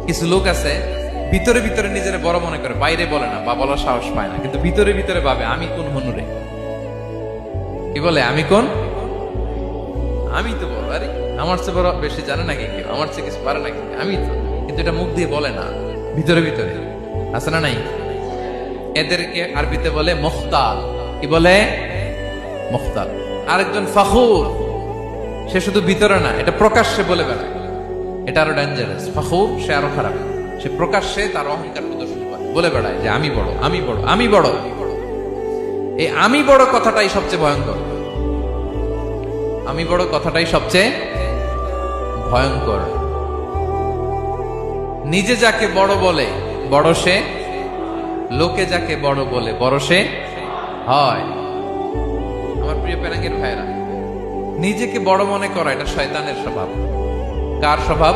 কিছু লোক আছে ভিতরে ভিতরে নিজের বড় মনে করে, বাইরে বলে না বা বলার সাহস পায় না, কিন্তু ভিতরে ভিতরে ভাবে আমি কোন হনুরে। কি বলে আমি কোন? আমি তো বড়। আরে আমার চেয়ে বড় বেশি জানে নাকি কেউ? আমার চেয়ে কিছু পারে নাকি? আমি তো। কিন্তু এটা মুখ দিয়ে বলে না, ভিতরে ভিতরে আছে না নাই? এদেরকে আরবিতে বলে মুখতাল। কি বলে? মুখতাল। আরেকজন ফখুর, সে শুধু ভিতরে না, এটা প্রকাশ্যে বলে বেড়ায়। এটা আরো ডেঞ্জারাস। ফখুর, সে আরো খারাপ। সে প্রকাশ্যে তার অহংকার প্রদর্শন করে, বলে বেড়ায় যে আমি বড়, আমি বড়, আমি বড়। এই আমি বড় কথাটাই সবচেয়ে ভয়ঙ্কর। আমি বড় কথাটাই সবচেয়ে ভয়ঙ্কর। নিজে যাকে বড় বলে বড় সে, লোকে যাকে বড় বলে বড় সে হয়। আমার প্রিয় পেনাঙ্গের ভাইরা, নিজেকে বড় মনে করা এটা শয়তানের স্বভাব। কার স্বভাব?